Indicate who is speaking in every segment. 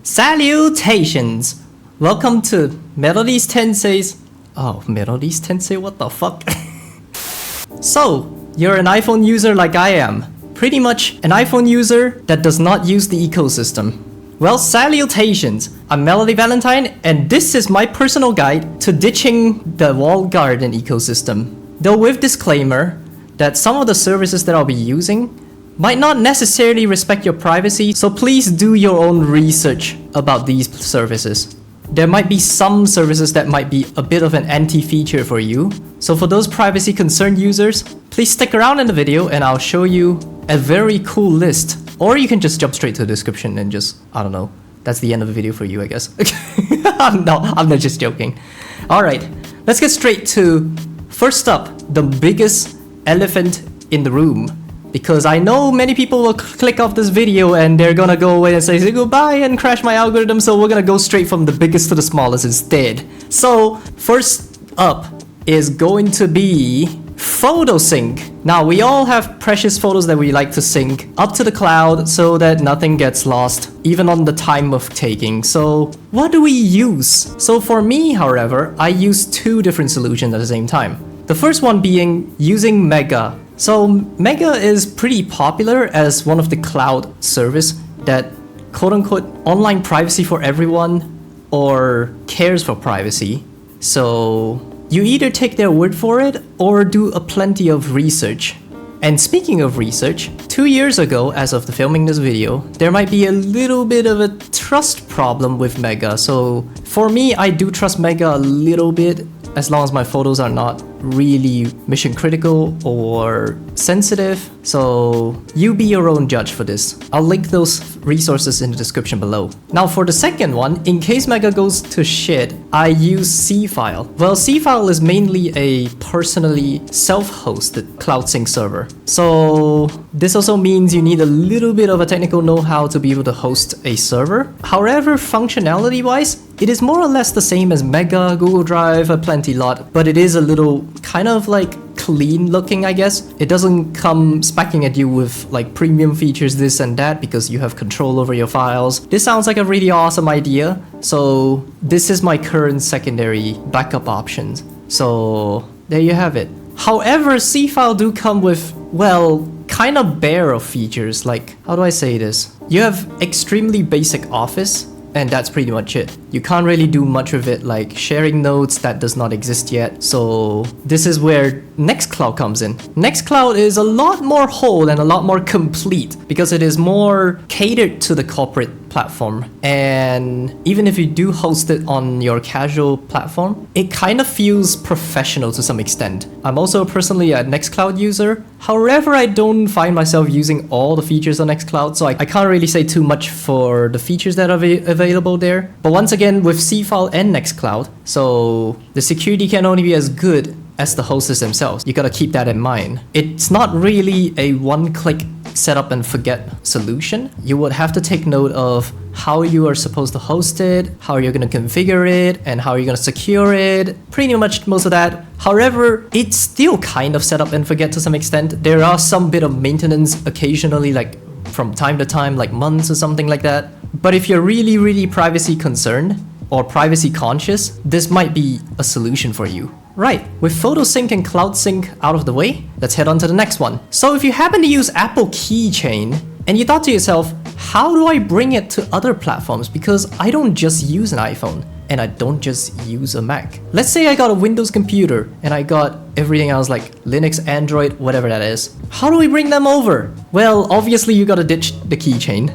Speaker 1: Salutations! Welcome to Melodies Tensei's... Oh, Melodies Tensei? What the fuck? So, you're an iPhone user like I am. Pretty much an iPhone user that does not use the ecosystem. Well, salutations! I'm Melody Valentine, and this is my personal guide to ditching the walled garden ecosystem. Though with disclaimer that some of the services that I'll be using might not necessarily respect your privacy, so please do your own research about these services. There might be some services that might be a bit of an anti-feature for you, so for those privacy concerned users, please stick around in the video and I'll show you a very cool list. Or you can just jump straight to the description and just, I don't know, that's the end of the video for you, I guess. No, I'm not just joking. Alright, let's get straight to, first up, the biggest elephant in the room. Because I know many people will click off this video and they're gonna go away and say goodbye and crash my algorithm, so we're gonna go straight from the biggest to the smallest instead. So, first up is going to be photo sync. Now, we all have precious photos that we like to sync up to the cloud so that nothing gets lost, even on the time of taking. So, what do we use? So for me, however, I use two different solutions at the same time. The first one being using Mega. So Mega is pretty popular as one of the cloud service that quote-unquote online privacy for everyone or cares for privacy. So you either take their word for it or do a plenty of research. And speaking of research, 2 years ago, as of the filming this video, there might be a little bit of a trust problem with Mega. So for me, I do trust Mega a little bit, as long as my photos are not really mission critical or sensitive. So you be your own judge for this. I'll link those resources in the description below. Now for the second one, in case Mega goes to shit, I use Seafile. Well, Seafile is mainly a personally self-hosted cloud sync server. So this also means you need a little bit of a technical know-how to be able to host a server. However, functionality-wise, it is more or less the same as Mega, Google Drive, a plenty lot, but it is a little kind of like clean looking, I guess. It doesn't come smacking at you with like premium features, this and that, because you have control over your files. This sounds like a really awesome idea, so this is my current secondary backup options. So there you have it. However, Seafile do come with, well, kind of bare of features. Like, how do I say this? You have extremely basic Office, and that's pretty much it. You can't really do much with it, like sharing notes that does not exist yet. So this is where Nextcloud comes in. Nextcloud is a lot more whole and a lot more complete because it is more catered to the corporate platform. And even if you do host it on your casual platform, it kind of feels professional to some extent. I'm also personally a Nextcloud user. However, I don't find myself using all the features on Nextcloud, so I can't really say too much for the features that are available there. But once again, with Seafile and Nextcloud, so the security can only be as good as the hosts themselves. You gotta keep that in mind. It's not really a one-click set up and forget solution. You would have to take note of how you are supposed to host it, how you're going to configure it, and how you're going to secure it. Pretty much most of that. However, it's still kind of set up and forget to some extent. There are some bit of maintenance occasionally, like from time to time, like months or something like that. But if you're really, really privacy concerned or privacy conscious, this might be a solution for you. Right, with Photo Sync and Cloud Sync out of the way, let's head on to the next one. So if you happen to use Apple Keychain, and you thought to yourself, how do I bring it to other platforms? Because I don't just use an iPhone, and I don't just use a Mac. Let's say I got a Windows computer, and I got everything else like Linux, Android, whatever that is. How do we bring them over? Well, obviously you gotta ditch the keychain.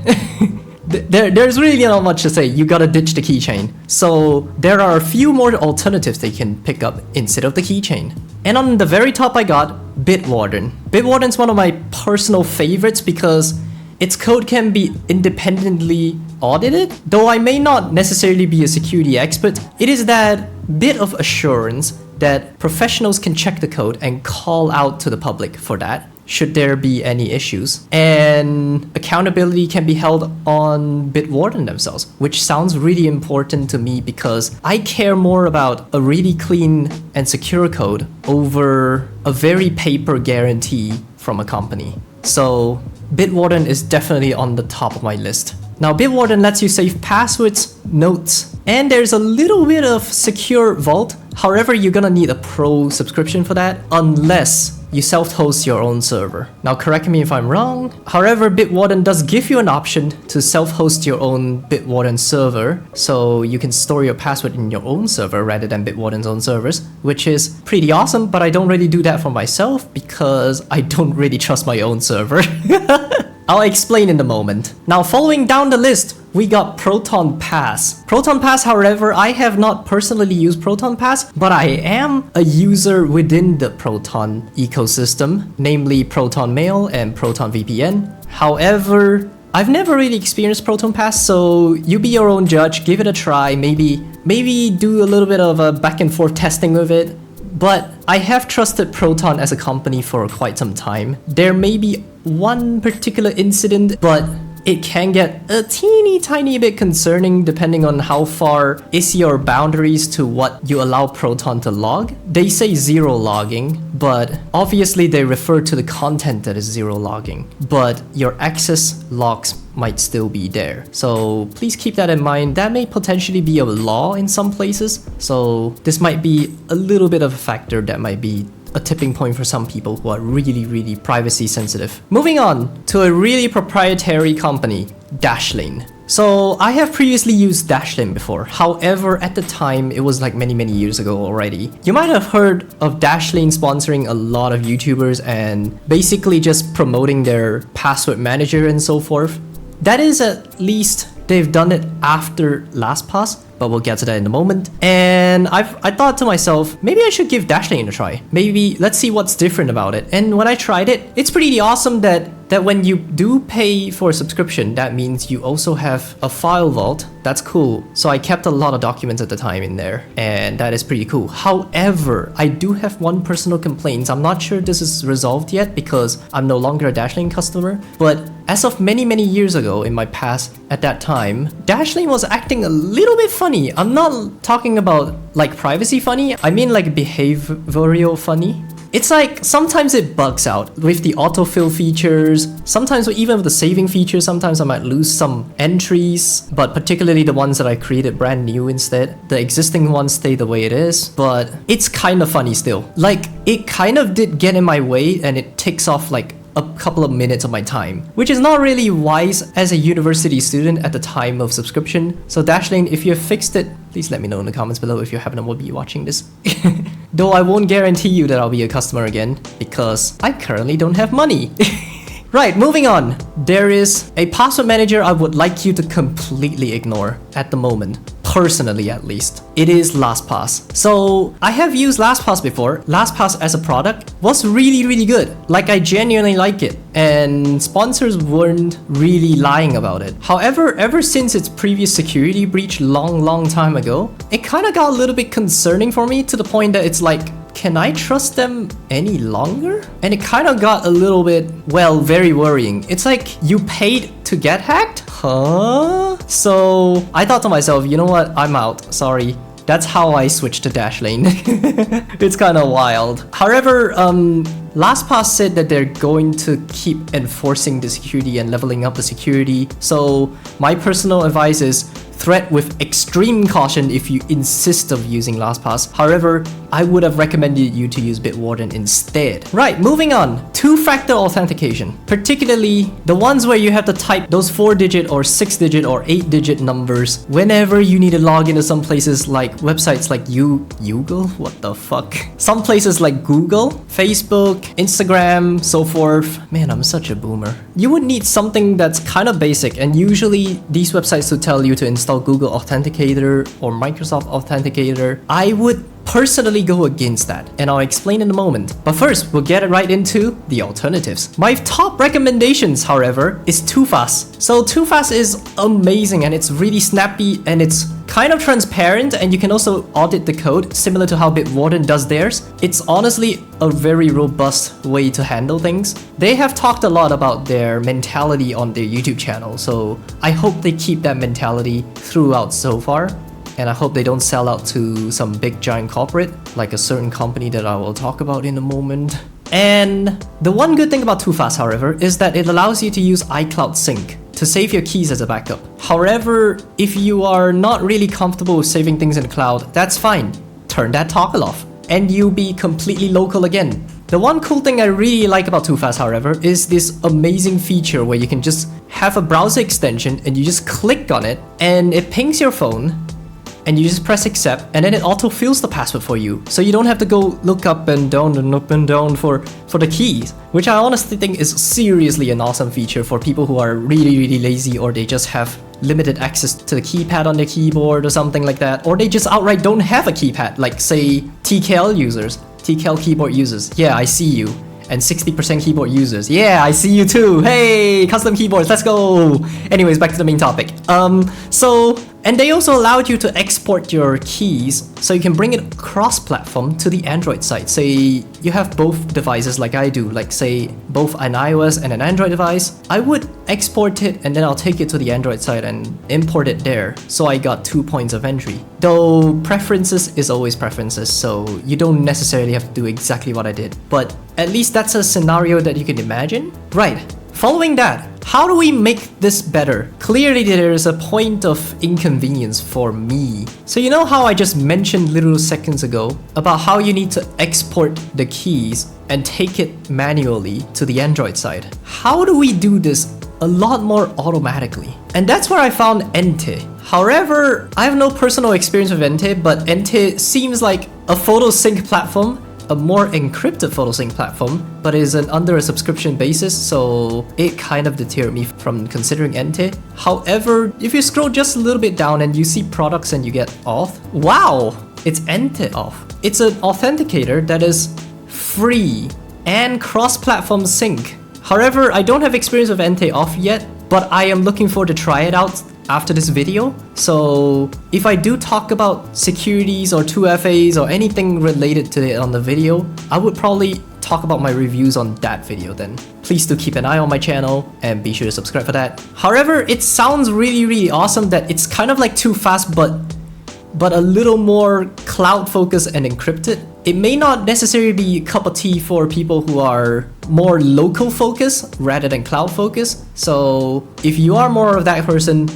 Speaker 1: There's really not much to say. You gotta ditch the keychain. So there are a few more alternatives they can pick up instead of the keychain. And on the very top I got Bitwarden. Bitwarden's one of my personal favorites because its code can be independently audited. Though I may not necessarily be a security expert, it is that bit of assurance that professionals can check the code and call out to the public for that, should there be any issues. And accountability can be held on Bitwarden themselves, which sounds really important to me because I care more about a really clean and secure code over a very paper guarantee from a company. So Bitwarden is definitely on the top of my list. Now, Bitwarden lets you save passwords, notes, and there's a little bit of secure vault. However, you're gonna need a pro subscription for that unless you self-host your own server. Now, correct me if I'm wrong. However, Bitwarden does give you an option to self-host your own Bitwarden server, so you can store your password in your own server rather than Bitwarden's own servers, which is pretty awesome, but I don't really do that for myself because I don't really trust my own server. I'll explain in a moment. Now, following down the list, we got Proton Pass. Proton Pass, however, I have not personally used Proton Pass, but I am a user within the Proton ecosystem, namely Proton Mail and Proton VPN. However, I've never really experienced Proton Pass, so you be your own judge, give it a try, maybe do a little bit of a back and forth testing with it. But I have trusted Proton as a company for quite some time. There may be one particular incident, but it can get a teeny tiny bit concerning depending on how far is your boundaries to what you allow Proton to log. They say zero logging, but obviously they refer to the content that is zero logging, but your access logs might still be there. So please keep that in mind. That may potentially be a law in some places. So this might be a little bit of a factor that might be a tipping point for some people who are really privacy sensitive. Moving on to a really proprietary company, Dashlane. So I have previously used Dashlane before. However, at the time, it was like many years ago already. You might have heard of Dashlane sponsoring a lot of YouTubers and basically just promoting their password manager and so forth. That is, at least they've done it after LastPass, but we'll get to that in a moment. And I thought to myself, maybe I should give Dashlane a try. Maybe let's see what's different about it. And when I tried it, it's pretty awesome that when you do pay for a subscription, that means you also have a file vault. That's cool. So I kept a lot of documents at the time in there, and that is pretty cool. However, I do have one personal complaint. I'm not sure this is resolved yet because I'm no longer a Dashlane customer, but as of many years ago in my past, at that time, Dashlane was acting a little bit funny. I'm not talking about like privacy funny, I mean like behavioral funny. It's like sometimes it bugs out with the autofill features, sometimes even with the saving features, sometimes I might lose some entries, but particularly the ones that I created brand new instead. The existing ones stay the way it is, but it's kind of funny still. Like, it kind of did get in my way and it takes off like a couple of minutes of my time, which is not really wise as a university student at the time of subscription. So Dashlane, if you have fixed it, please let me know in the comments below if you happen to be watching this. Though I won't guarantee you that I'll be a customer again, because I currently don't have money. Right, moving on. There is a password manager I would like you to completely ignore at the moment. Personally, at least. It is LastPass. So I have used LastPass before. LastPass as a product was really good. Like, I genuinely like it, and sponsors weren't really lying about it. However, ever since its previous security breach long time ago, it kind of got a little bit concerning for me to the point that it's like, can I trust them any longer? And it kind of got a little bit, well, very worrying. It's like, you paid to get hacked? Huh? So I thought to myself, you know what? I'm out. Sorry. That's how I switched to Dashlane. It's kind of wild. However, LastPass said that they're going to keep enforcing the security and leveling up the security. So my personal advice is thread with extreme caution if you insist of using LastPass. However, I would have recommended you to use Bitwarden instead. Right, moving on. Two-factor authentication. Particularly the ones where you have to type those 4-digit or 6-digit or 8-digit numbers whenever you need to log into some places like websites like Google? What the fuck? Some places like Google, Facebook, Instagram, so forth. Man, I'm such a boomer. You would need something that's kind of basic, and usually these websites will tell you to install Google Authenticator or Microsoft Authenticator. I would personally go against that, and I'll explain in a moment. But first, we'll get right into the alternatives. My top recommendations, however, is 2FAS. So 2FAS is amazing, and it's really snappy, and it's kind of transparent, and you can also audit the code similar to how Bitwarden does theirs. It's honestly a very robust way to handle things. They have talked a lot about their mentality on their YouTube channel, so I hope they keep that mentality throughout so far. And I hope they don't sell out to some big giant corporate, like a certain company that I will talk about in a moment. And the one good thing about 2FAS, however, is that it allows you to use iCloud Sync. to save your keys as a backup. However, if you are not really comfortable with saving things in the cloud, that's fine. Turn that toggle off and you'll be completely local again. The one cool thing I really like about 2Fast, however, is this amazing feature where you can just have a browser extension and you just click on it and it pings your phone and you just press accept and then it auto-fills the password for you. So you don't have to go look up and down for the keys, which I honestly think is seriously an awesome feature for people who are really lazy, or they just have limited access to the keypad on their keyboard or something like that, or they just outright don't have a keypad, like say TKL users, TKL keyboard users. Yeah, I see you. And 60% keyboard users. Yeah, I see you too. Hey, custom keyboards, let's go. Anyways, back to the main topic. And they also allowed you to export your keys so you can bring it cross-platform to the Android side. Say you have both devices like I do, like say both an iOS and an Android device. I would export it and then I'll take it to the Android side and import it there. So I got 2 points of entry. Though preferences is always preferences, so you don't necessarily have to do exactly what I did. But at least that's a scenario that you can imagine. Right. Following that, how do we make this better? Clearly there is a point of inconvenience for me. So you know how I just mentioned little seconds ago about how you need to export the keys and take it manually to the Android side? How do we do this a lot more automatically? And that's where I found Ente. However, I have no personal experience with Ente, but Ente seems like a photo sync platform, a more encrypted photo sync platform, but is under a subscription basis, so it kind of deterred me from considering Ente. However, if you scroll just a little bit down and you see products and you get auth, wow, it's Ente auth. It's an authenticator that is free and cross-platform sync. However, I don't have experience with Ente auth yet, but I am looking forward to try it out after this video. So if I do talk about securities or 2FAs or anything related to it on the video, I would probably talk about my reviews on that video then. Please do keep an eye on my channel and be sure to subscribe for that. However, it sounds really awesome that it's kind of like 2Fast but a little more cloud focused and encrypted. It may not necessarily be a cup of tea for people who are more local focused rather than cloud focused. So if you are more of that person,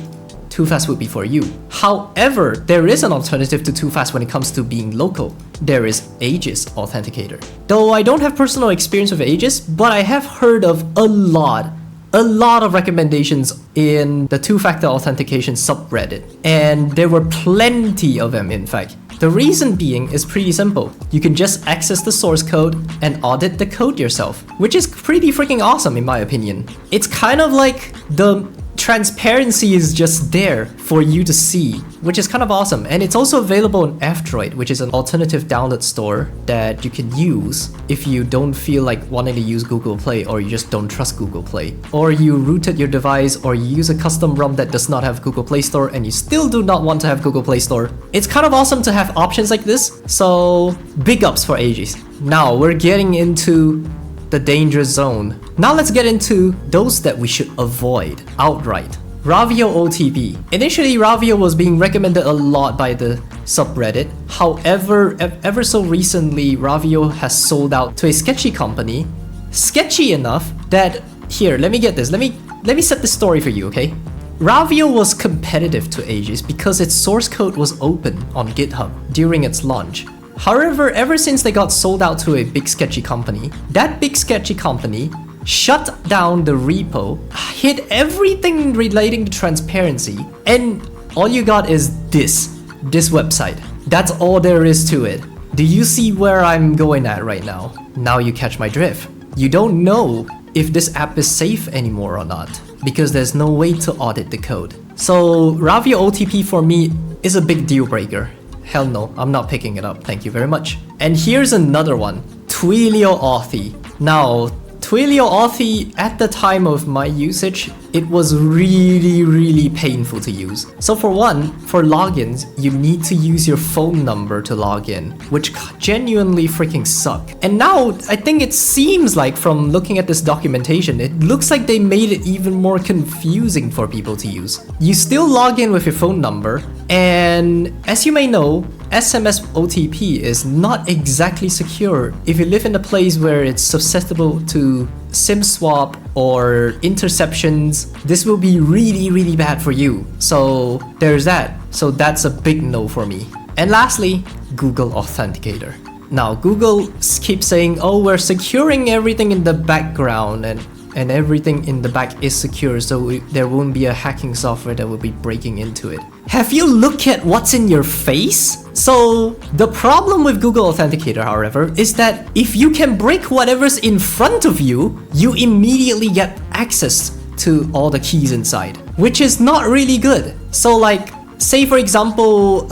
Speaker 1: 2Fast would be for you. However, there is an alternative to 2Fast when it comes to being local. There is Aegis Authenticator. Though I don't have personal experience with Aegis, but I have heard of a lot of recommendations in the two-factor authentication subreddit. And there were plenty of them, in fact. The reason being is pretty simple. You can just access the source code and audit the code yourself, which is pretty freaking awesome in my opinion. It's kind of like the transparency is just there for you to see, which is kind of awesome. And it's also available on F-Droid, which is an alternative download store that you can use if you don't feel like wanting to use Google Play, or you just don't trust Google Play, or you rooted your device, or you use a custom ROM that does not have Google Play Store and you still do not want to have Google Play Store. It's kind of awesome to have options like this, so big ups for Aegis. Now we're getting into the danger zone. Now let's get into those that we should avoid outright. Ravio OTP. Initially, Ravio was being recommended a lot by the subreddit. However, ever so recently, Ravio has sold out to a sketchy company. Sketchy enough that, here, let me get this. Let me set the story for you, okay? Ravio was competitive to Aegis because its source code was open on GitHub during its launch. However, ever since they got sold out to a big sketchy company, that big sketchy company shut down the repo, hid everything relating to transparency, and all you got is this website. That's all there is to it. Do you see where I'm going at right now? Now you catch my drift. You don't know if this app is safe anymore or not, because there's no way to audit the code. So Ravio OTP for me is a big deal breaker. Hell no, I'm not picking it up, thank you very much. And here's another one, Twilio Authy. Now, Twilio Authy, at the time of my usage, it was really painful to use. So for one, for logins, you need to use your phone number to log in, which genuinely freaking suck. And now, I think it seems like from looking at this documentation, it looks like they made it even more confusing for people to use. You still log in with your phone number, and as you may know, SMS OTP is not exactly secure. If you live in a place where it's susceptible to SIM swap or interceptions, this will be really bad for you. So there's that. So that's a big no for me. And lastly, Google Authenticator. Now, Google keeps saying, oh, we're securing everything in the background and everything in the back is secure, so there won't be a hacking software that will be breaking into it. Have you looked at what's in your face? So the problem with Google Authenticator, however, is that if you can break whatever's in front of you, you immediately get access to all the keys inside, which is not really good. So like, say for example,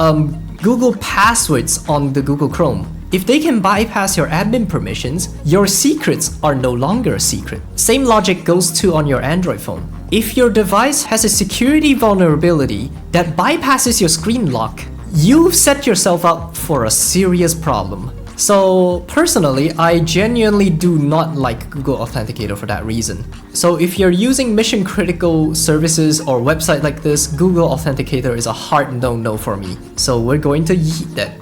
Speaker 1: Google passwords on the Google Chrome. If they can bypass your admin permissions, your secrets are no longer a secret. Same logic goes to on your Android phone. If your device has a security vulnerability that bypasses your screen lock, you've set yourself up for a serious problem. So personally, I genuinely do not like Google Authenticator for that reason. So if you're using mission critical services or website like this, Google Authenticator is a hard no for me. So we're going to yeet that.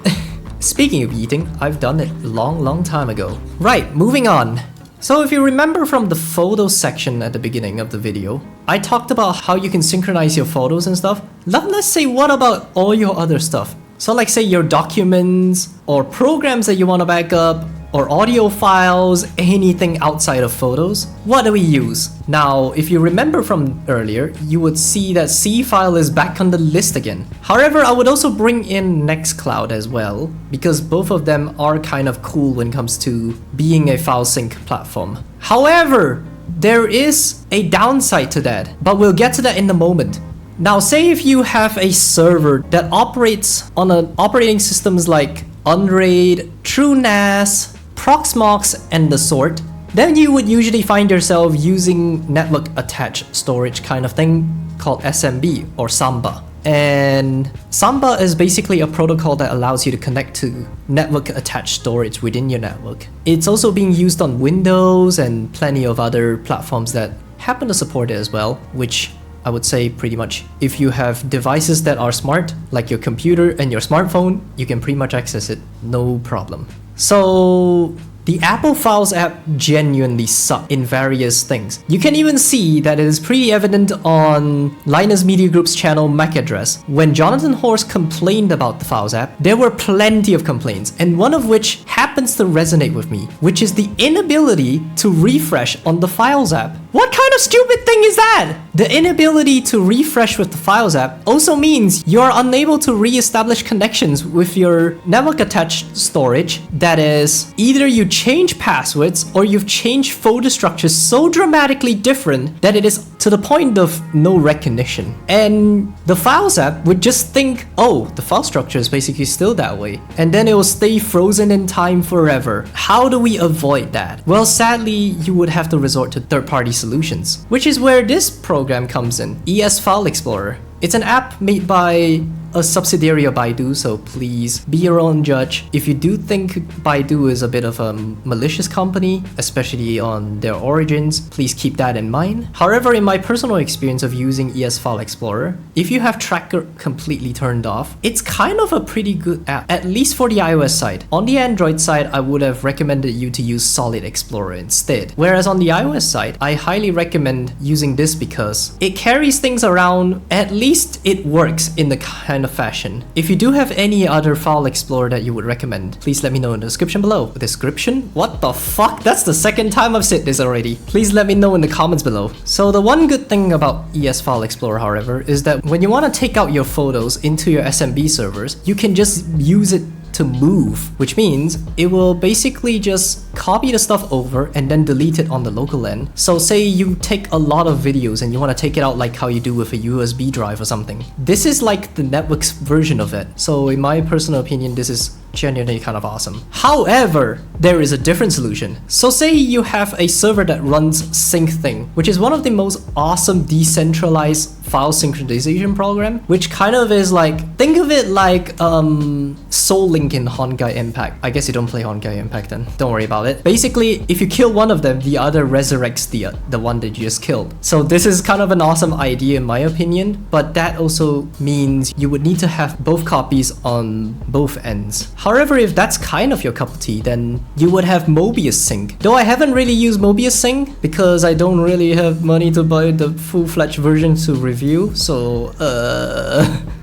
Speaker 1: Speaking of eating, I've done it long time ago. Right, moving on. So if you remember from the photos section at the beginning of the video, I talked about how you can synchronize your photos and stuff. Let's say, what about all your other stuff? So like say your documents or programs that you want to back up or audio files, anything outside of photos. What do we use? Now, if you remember from earlier, you would see that C file is back on the list again. However, I would also bring in Nextcloud as well, because both of them are kind of cool when it comes to being a file sync platform. However, there is a downside to that, but we'll get to that in a moment. Now, say if you have a server that operates on operating systems like Unraid, TrueNAS, Proxmox, and the sort, then you would usually find yourself using network attached storage kind of thing called SMB or Samba. And Samba is basically a protocol that allows you to connect to network attached storage within your network. It's also being used on Windows and plenty of other platforms that happen to support it as well, which I would say pretty much if you have devices that are smart, like your computer and your smartphone, you can pretty much access it, no problem. So the Apple Files app genuinely sucks in various things. You can even see that it is pretty evident on Linus Media Group's channel MAC address. When Jonathan Horst complained about the Files app, there were plenty of complaints, and one of which happens to resonate with me, which is the inability to refresh on the Files app. What kind of stupid thing is that? The inability to refresh with the Files app also means you are unable to re-establish connections with your network attached storage. That is, either you change passwords or you've changed folder structures so dramatically different that it is to the point of no recognition. And the Files app would just think, oh, the file structure is basically still that way, and then it will stay frozen in time forever. How do we avoid that? Well, sadly, you would have to resort to third-party solutions, which is where this program comes in, ES File Explorer. It's an app made by a subsidiary of Baidu, so please be your own judge. If you do think Baidu is a bit of a malicious company, especially on their origins, please keep that in mind. However, in my personal experience of using ES File Explorer, if you have Tracker completely turned off, it's kind of a pretty good app, at least for the iOS side. On the Android side, I would have recommended you to use Solid Explorer instead. Whereas on the iOS side, I highly recommend using this because it carries things around, at least it works in the kind of fashion. If you do have any other file explorer that you would recommend, please let me know in the description below. Description? What the fuck? That's the second time I've said this already. Please let me know in the comments below. So the one good thing about ES File Explorer, however, is that when you want to take out your photos into your SMB servers, you can just use it to move, which means it will basically just copy the stuff over and then delete it on the local end. So say you take a lot of videos and you want to take it out like how you do with a USB drive or something. This is like the network's version of it. So in my personal opinion, this is genuinely kind of awesome. However, there is a different solution. So say you have a server that runs Syncthing, which is one of the most awesome decentralized file synchronization program, which kind of is like, think of it like Soul Link in Honkai Impact. I guess you don't play Honkai Impact then, don't worry about it. Basically, if you kill one of them, the other resurrects the one that you just killed. So this is kind of an awesome idea in my opinion, but that also means you would need to have both copies on both ends. However, if that's kind of your cup of tea, then you would have Mobius Sync. Though I haven't really used Mobius Sync because I don't really have money to buy the full-fledged version to review, so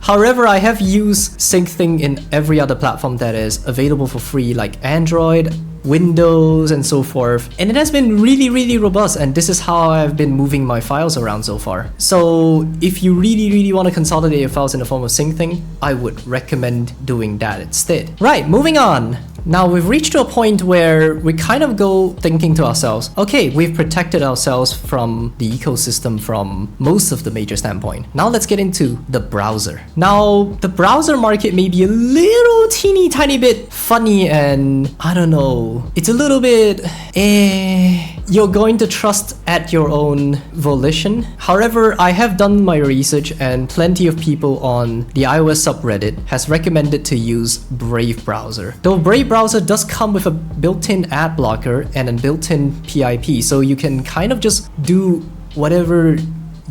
Speaker 1: however, I have used Syncthing in every other platform that is available for free, like Android, Windows, and so forth, and it has been really robust, and this is how I've been moving my files around so far. So if you really want to consolidate your files in the form of Syncthing, I would recommend doing that instead. Right, moving on. Now we've reached to a point where we kind of go thinking to ourselves, okay, we've protected ourselves from the ecosystem from most of the major standpoint. Now let's get into the browser. Now the browser market may be a little teeny tiny bit funny, and I don't know, it's a little bit you're going to trust at your own volition. However, I have done my research and plenty of people on the iOS subreddit has recommended to use Brave browser. Though Brave browser does come with a built-in ad blocker and a built-in PIP, so you can kind of just do whatever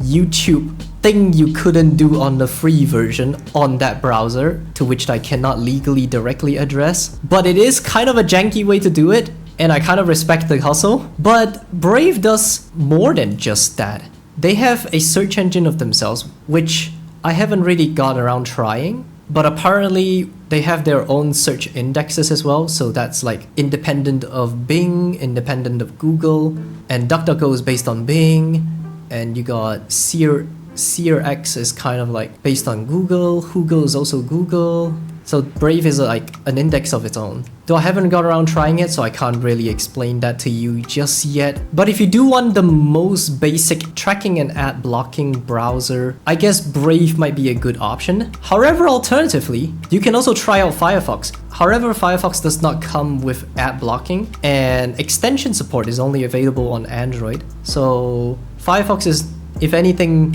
Speaker 1: YouTube thing you couldn't do on the free version on that browser, to which I cannot legally directly address. But it is kind of a janky way to do it, and I kind of respect the hustle. But Brave does more than just that. They have a search engine of themselves, which I haven't really got around trying, but apparently they have their own search indexes as well, so that's like independent of Bing, independent of Google, and DuckDuckGo is based on Bing, and you got SeerX is kind of like based on Google, Hugo is also Google. So Brave is like an index of its own. Though I haven't got around trying it, so I can't really explain that to you just yet. But if you do want the most basic tracking and ad blocking browser, I guess Brave might be a good option. However, alternatively, you can also try out Firefox. However, Firefox does not come with ad blocking, and extension support is only available on Android. So Firefox is, if anything,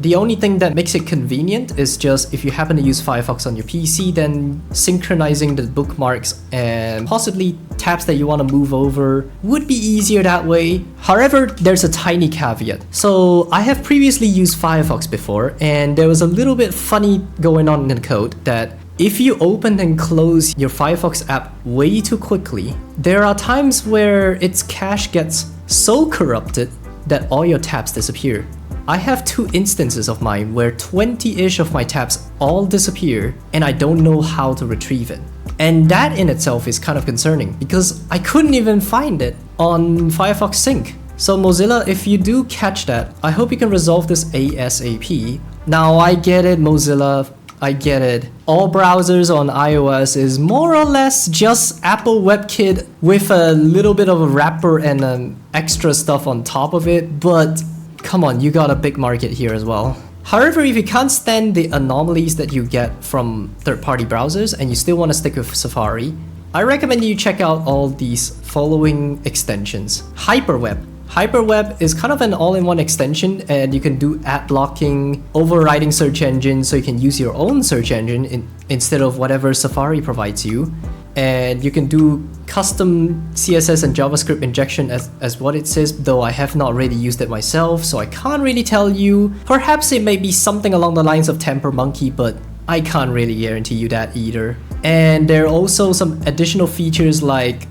Speaker 1: the only thing that makes it convenient is just if you happen to use Firefox on your PC, then synchronizing the bookmarks and possibly tabs that you want to move over would be easier that way. However, there's a tiny caveat. So I have previously used Firefox before, and there was a little bit funny going on in the code that if you open and close your Firefox app way too quickly, there are times where its cache gets so corrupted that all your tabs disappear. I have 2 instances of mine where 20-ish of my tabs all disappear, and I don't know how to retrieve it. And that in itself is kind of concerning because I couldn't even find it on Firefox Sync. So Mozilla, if you do catch that, I hope you can resolve this ASAP. Now I get it, Mozilla, I get it. All browsers on iOS is more or less just Apple WebKit with a little bit of a wrapper and extra stuff on top of it, but come on, you got a big market here as well. However, if you can't stand the anomalies that you get from third-party browsers and you still want to stick with Safari, I recommend you check out all these following extensions. Hyperweb. Hyperweb is kind of an all-in-one extension, and you can do ad blocking, overriding search engine, so you can use your own search engine instead of whatever Safari provides you. And you can do custom CSS and JavaScript injection as what it says, though I have not really used it myself, so I can't really tell you. Perhaps it may be something along the lines of TemperMonkey, but I can't really guarantee you that either. And there are also some additional features like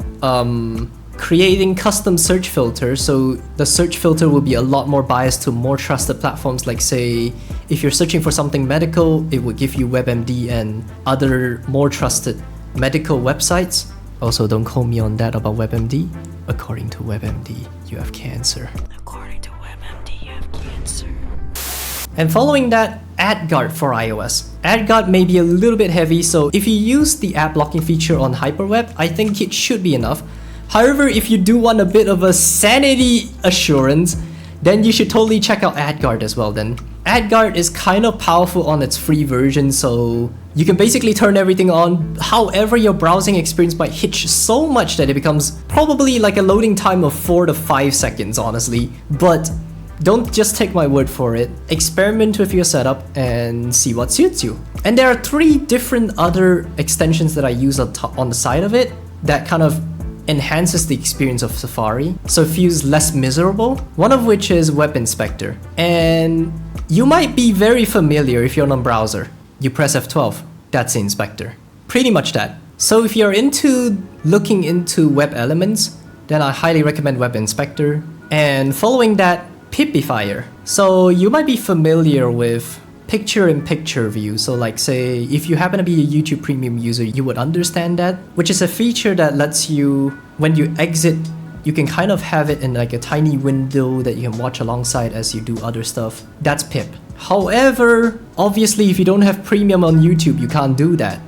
Speaker 1: creating custom search filters, so the search filter will be a lot more biased to more trusted platforms, like say if you're searching for something medical, it would give you WebMD and other more trusted medical websites. Also, don't quote me on that about WebMD. According to WebMD, you have cancer. According to WebMD, you have cancer. And following that, AdGuard for iOS. AdGuard may be a little bit heavy, so if you use the ad blocking feature on Hyperweb, I think it should be enough. However, if you do want a bit of a sanity assurance, then you should totally check out AdGuard as well then. AdGuard is kind of powerful on its free version, so you can basically turn everything on. However, your browsing experience might hitch so much that it becomes probably like a loading time of 4 to 5 seconds, honestly. But don't just take my word for it. Experiment with your setup and see what suits you. And there are 3 different other extensions that I use on the side of it that kind of enhances the experience of Safari, so it feels less miserable. One of which is Web Inspector. And you might be very familiar if you're on a browser. You press F12, that's the inspector. Pretty much that. So if you're into looking into web elements, then I highly recommend Web Inspector. And following that, Pipifier. So you might be familiar with picture-in-picture view. So like say, if you happen to be a YouTube Premium user, you would understand that, which is a feature that lets you, when you exit, you can kind of have it in like a tiny window that you can watch alongside as you do other stuff. That's Pip. However, obviously if you don't have Premium on YouTube, you can't do that.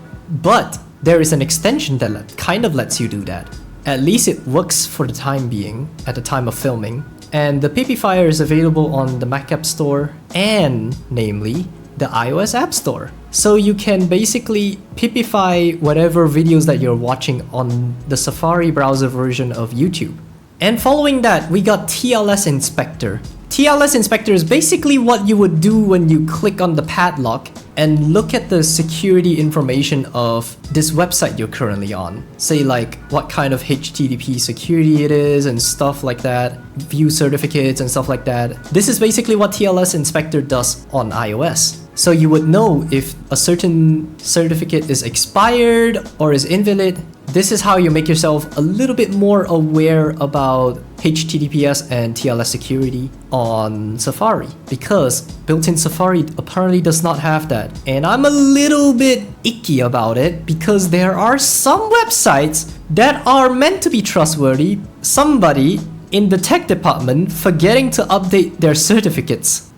Speaker 1: But there is an extension that kind of lets you do that. At least it works for the time being, at the time of filming. And the Pipifier is available on the Mac App Store and, namely, the iOS App Store. So you can basically pipify whatever videos that you're watching on the Safari browser version of YouTube. And following that, we got TLS Inspector. TLS Inspector is basically what you would do when you click on the padlock and look at the security information of this website you're currently on. Say like what kind of HTTP security it is and stuff like that, view certificates and stuff like that. This is basically what TLS Inspector does on iOS. So you would know if a certain certificate is expired or is invalid. This is how you make yourself a little bit more aware about HTTPS and TLS security on Safari, because built-in Safari apparently does not have that. And I'm a little bit icky about it because there are some websites that are meant to be trustworthy. Somebody in the tech department forgetting to update their certificates.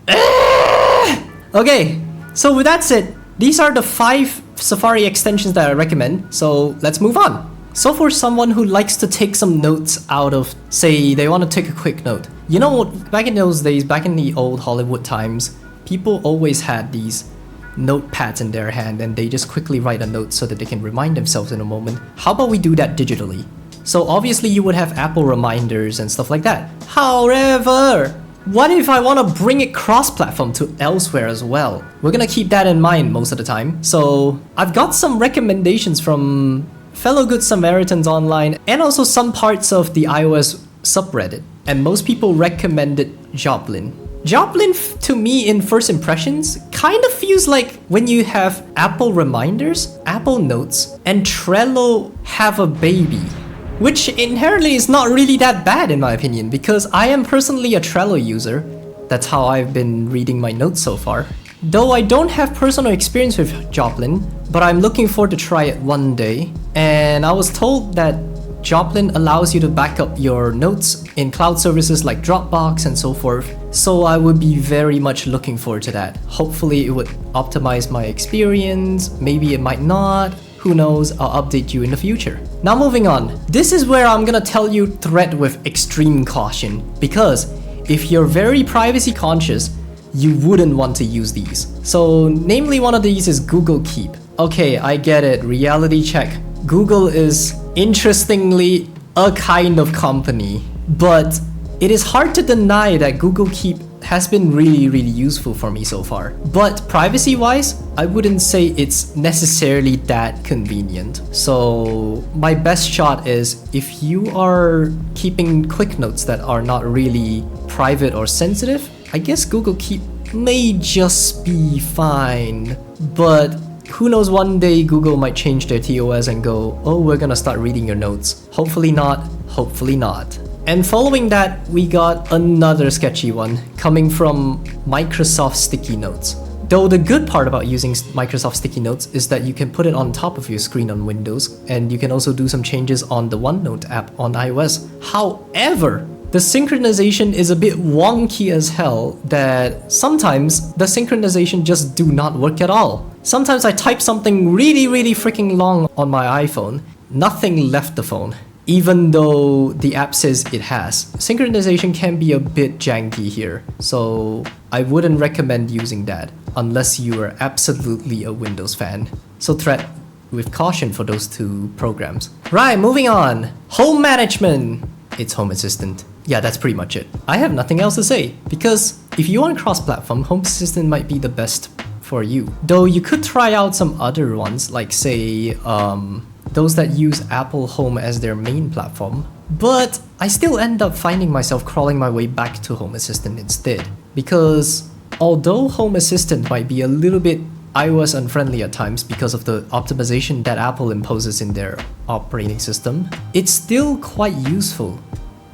Speaker 1: Okay, so with that said, these are the 5 Safari extensions that I recommend, so let's move on. So for someone who likes to take some notes out of, say, they want to take a quick note. You know, back in those days, back in the old Hollywood times, people always had these notepads in their hand and they just quickly write a note so that they can remind themselves in a moment. How about we do that digitally? So obviously you would have Apple reminders and stuff like that. However, what if I want to bring it cross-platform to elsewhere as well? We're gonna keep that in mind most of the time. So I've got some recommendations from fellow Good Samaritans online and also some parts of the iOS subreddit. And most people recommended Joplin. Joplin, to me, in first impressions, kind of feels like when you have Apple reminders, Apple Notes, and Trello have a baby. Which inherently is not really that bad in my opinion, because I am personally a Trello user. That's how I've been reading my notes so far. Though I don't have personal experience with Joplin, but I'm looking forward to try it one day. And I was told that Joplin allows you to back up your notes in cloud services like Dropbox and so forth. So I would be very much looking forward to that. Hopefully it would optimize my experience, maybe it might not. Who knows, I'll update you in the future. Now moving on, this is where I'm gonna tell you tread with extreme caution, because if you're very privacy conscious, you wouldn't want to use these. So namely one of these is Google Keep. Okay, I get it, reality check. Google is interestingly a kind of company, but it is hard to deny that Google Keep has been really useful for me so far. But privacy wise, I wouldn't say it's necessarily that convenient. So my best shot is if you are keeping quick notes that are not really private or sensitive, I guess Google Keep may just be fine. But who knows, one day Google might change their TOS and go, oh, we're gonna start reading your notes. Hopefully not, hopefully not. And following that, we got another sketchy one coming from Microsoft Sticky Notes. Though the good part about using Microsoft Sticky Notes is that you can put it on top of your screen on Windows, and you can also do some changes on the OneNote app on iOS. However, the synchronization is a bit wonky as hell that sometimes the synchronization just do not work at all. Sometimes I type something really freaking long on my iPhone, nothing left the phone. even though the app says it has. Synchronization can be a bit janky here, so I wouldn't recommend using that unless you are absolutely a Windows fan. So tread with caution for those two programs. Right, moving on. Home management. It's Home Assistant. Yeah, that's pretty much it. I have nothing else to say because if you want cross-platform, Home Assistant might be the best for you. Though you could try out some other ones, like say, those that use Apple Home as their main platform. But I still end up finding myself crawling my way back to Home Assistant instead. Because although Home Assistant might be a little bit iOS unfriendly at times because of the optimization that Apple imposes in their operating system, it's still quite useful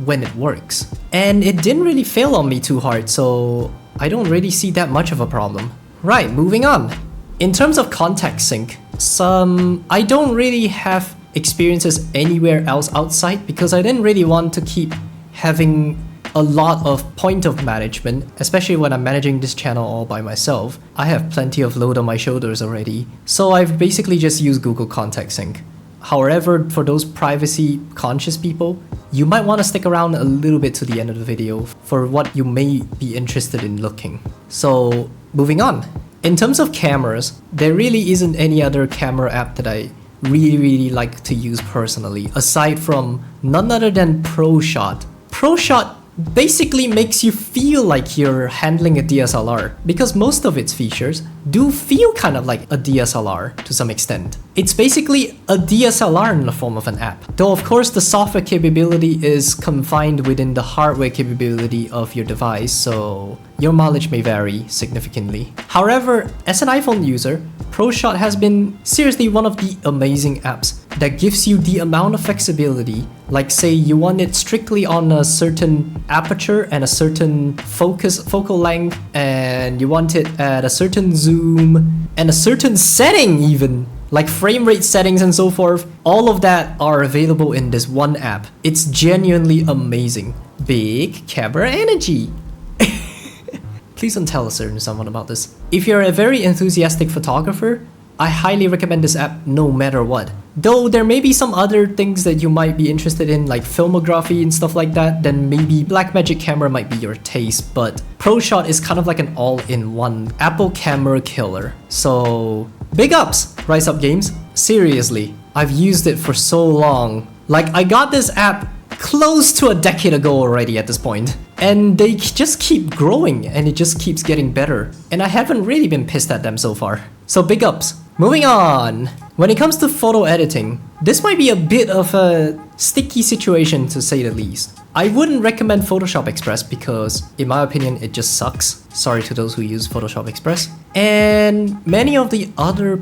Speaker 1: when it works. And it didn't really fail on me too hard, so I don't really see that much of a problem. Right, moving on. In terms of contact sync, I don't really have experiences anywhere else outside because I didn't really want to keep having a lot of point of management, especially when I'm managing this channel all by myself. I have plenty of load on my shoulders already, so I've basically just used Google Contact Sync. However, for those privacy conscious people, you might want to stick around a little bit to the end of the video for what you may be interested in looking. So, moving on. In terms of cameras, there really isn't any other camera app that I really like to use personally, aside from none other than ProShot. ProShot basically makes you feel like you're handling a DSLR because most of its features do feel kind of like a DSLR to some extent. It's basically a DSLR in the form of an app. Though of course the software capability is confined within the hardware capability of your device, so your mileage may vary significantly. However, as an iPhone user, ProShot has been seriously one of the amazing apps that gives you the amount of flexibility. Like say you want it strictly on a certain aperture and a certain focal length, and you want it at a certain zoom and a certain setting even, like frame rate settings and so forth. All of that are available in this one app. It's genuinely amazing. Big camera energy. Please don't tell a certain someone about this. If you're a very enthusiastic photographer, I highly recommend this app no matter what. Though there may be some other things that you might be interested in, like filmography and stuff like that, then maybe Blackmagic Camera might be your taste, but ProShot is kind of like an all-in-one Apple camera killer. So, big ups, Rise Up Games. Seriously, I've used it for so long. Like, I got this app close to a decade ago already at this point. And they just keep growing and it just keeps getting better. And I haven't really been pissed at them so far. So big ups. Moving on. When it comes to photo editing, this might be a bit of a sticky situation to say the least. I wouldn't recommend Photoshop Express because, in my opinion, it just sucks. Sorry to those who use Photoshop Express. And many of the other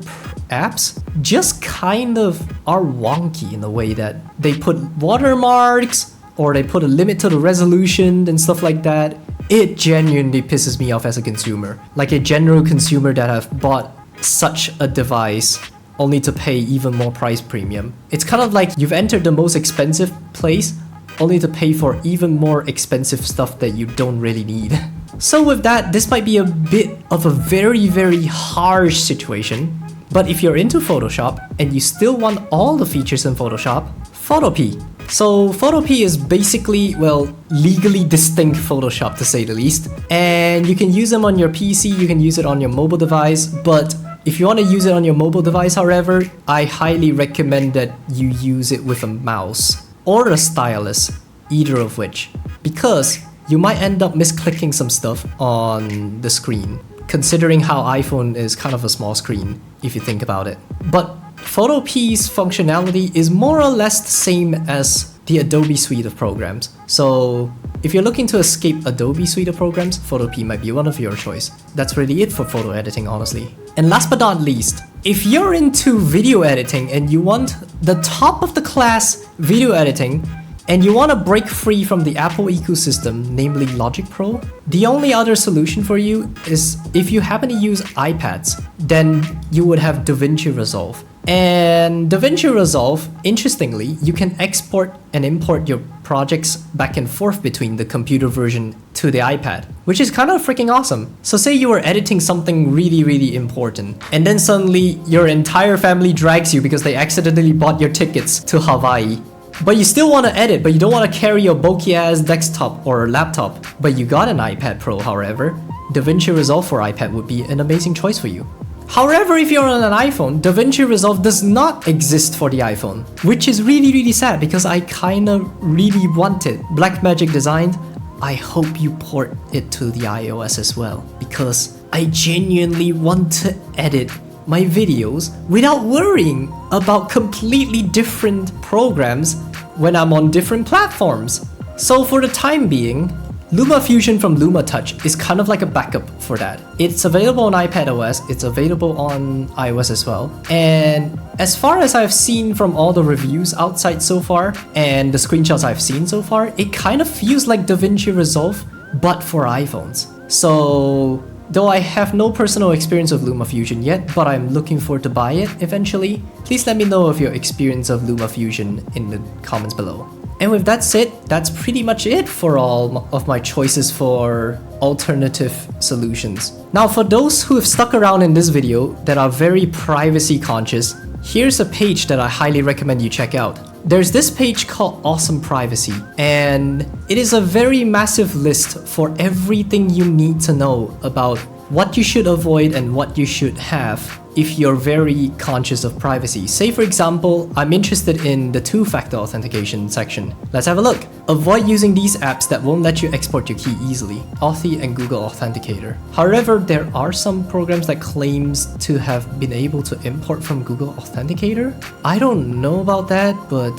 Speaker 1: apps just kind of are wonky in the way that they put watermarks or they put a limit to the resolution and stuff like that. It genuinely pisses me off as a consumer. Like a general consumer that have bought such a device only to pay even more price premium. It's kind of like you've entered the most expensive place only to pay for even more expensive stuff that you don't really need. So with that, this might be a bit of a very harsh situation. But if you're into Photoshop and you still want all the features in Photoshop, Photopea. So Photopea is basically, well, legally distinct Photoshop to say the least. And you can use them on your PC, you can use it on your mobile device, but if you want to use it on your mobile device, however, I highly recommend that you use it with a mouse or a stylus, either of which, because you might end up misclicking some stuff on the screen, considering how iPhone is kind of a small screen, if you think about it. But Photopea's functionality is more or less the same as the Adobe suite of programs. So if you're looking to escape Adobe suite of programs, Photopea might be one of your choice. That's really it for photo editing, honestly. And last but not least, if you're into video editing and you want the top of the class video editing, and you want to break free from the Apple ecosystem, namely Logic Pro, the only other solution for you is if you happen to use iPads, then you would have DaVinci Resolve. And DaVinci Resolve, interestingly, you can export and import your projects back and forth between the computer version to the iPad, which is kind of freaking awesome. So say you were editing something really important, and then suddenly your entire family drags you because they accidentally bought your tickets to Hawaii. but you still want to edit, but you don't want to carry your bulky ass desktop or laptop, but you got an iPad Pro, however, DaVinci Resolve for iPad would be an amazing choice for you. However, if you're on an iPhone, DaVinci Resolve does not exist for the iPhone, which is really sad because I kinda really want it. Blackmagic designed, I hope you port it to the iOS as well, because I genuinely want to edit my videos without worrying about completely different programs when I'm on different platforms. So for the time being, LumaFusion from LumaTouch is kind of like a backup for that. It's available on iPadOS, it's available on iOS as well. And as far as I've seen from all the reviews outside so far, and the screenshots I've seen so far, it kind of feels like DaVinci Resolve, but for iPhones. So, though I have no personal experience of LumaFusion yet, but I'm looking forward to buy it eventually, please let me know of your experience of LumaFusion in the comments below. And with that said, that's pretty much it for all of my choices for alternative solutions. Now for those who have stuck around in this video that are very privacy conscious, here's a page that I highly recommend you check out. There's this page called Awesome Privacy, and it is a very massive list for everything you need to know about what you should avoid and what you should have if you're very conscious of privacy. Say for example, I'm interested in the two-factor authentication section. Let's have a look. Avoid using these apps that won't let you export your key easily, Authy and Google Authenticator. However, there are some programs that claims to have been able to import from Google Authenticator. I don't know about that, but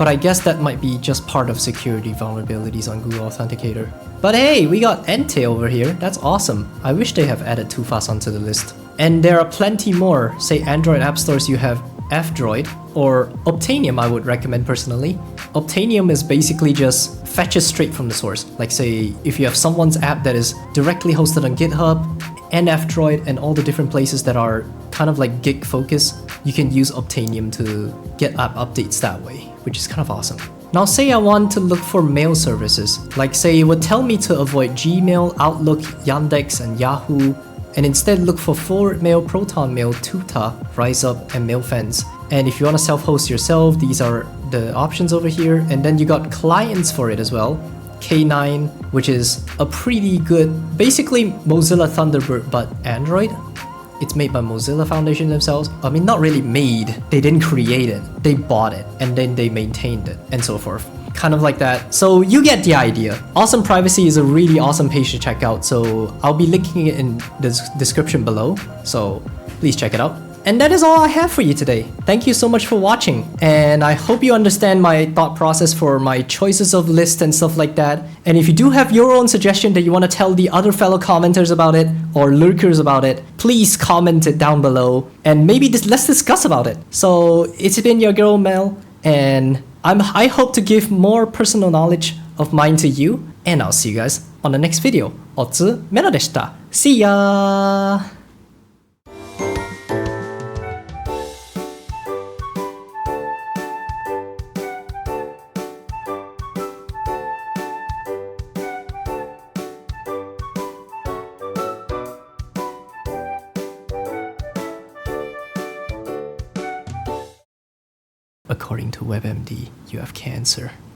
Speaker 1: I guess that might be just part of security vulnerabilities on Google Authenticator. But hey, we got Entei over here. That's awesome. I wish they have added 2FAS onto the list. And there are plenty more. Say Android app stores, you have F-Droid or Obtainium, I would recommend personally. Obtainium is basically just fetches straight from the source. Like say, if you have someone's app that is directly hosted on GitHub and F-Droid and all the different places that are kind of like gig focused, you can use Obtainium to get app updates that way, which is kind of awesome. Now say I want to look for mail services, like say it would tell me to avoid Gmail, Outlook, Yandex and Yahoo, and instead look for Forward Mail, Proton Mail, Tuta, RiseUp and MailFence. And if you want to self-host yourself, these are the options over here. And then you got clients for it as well. K9, which is a pretty good, basically Mozilla Thunderbird but Android. It's made by Mozilla Foundation themselves. I mean, not really made. They didn't create it. They bought it and then they maintained it and so forth. Kind of like that. So you get the idea. Awesome Privacy is a really awesome page to check out. So I'll be linking it in the description below. So please check it out. And that is all I have for you today. Thank you so much for watching. And I hope you understand my thought process for my choices of lists and stuff like that. And if you do have your own suggestion that you want to tell the other fellow commenters about it or lurkers about it, please comment it down below and maybe let's discuss about it. So it's been your girl Mel, and I hope to give more personal knowledge of mine to you, and I'll see you guys on the next video. Otsu Melo deshita. See ya! According to WebMD, you have cancer.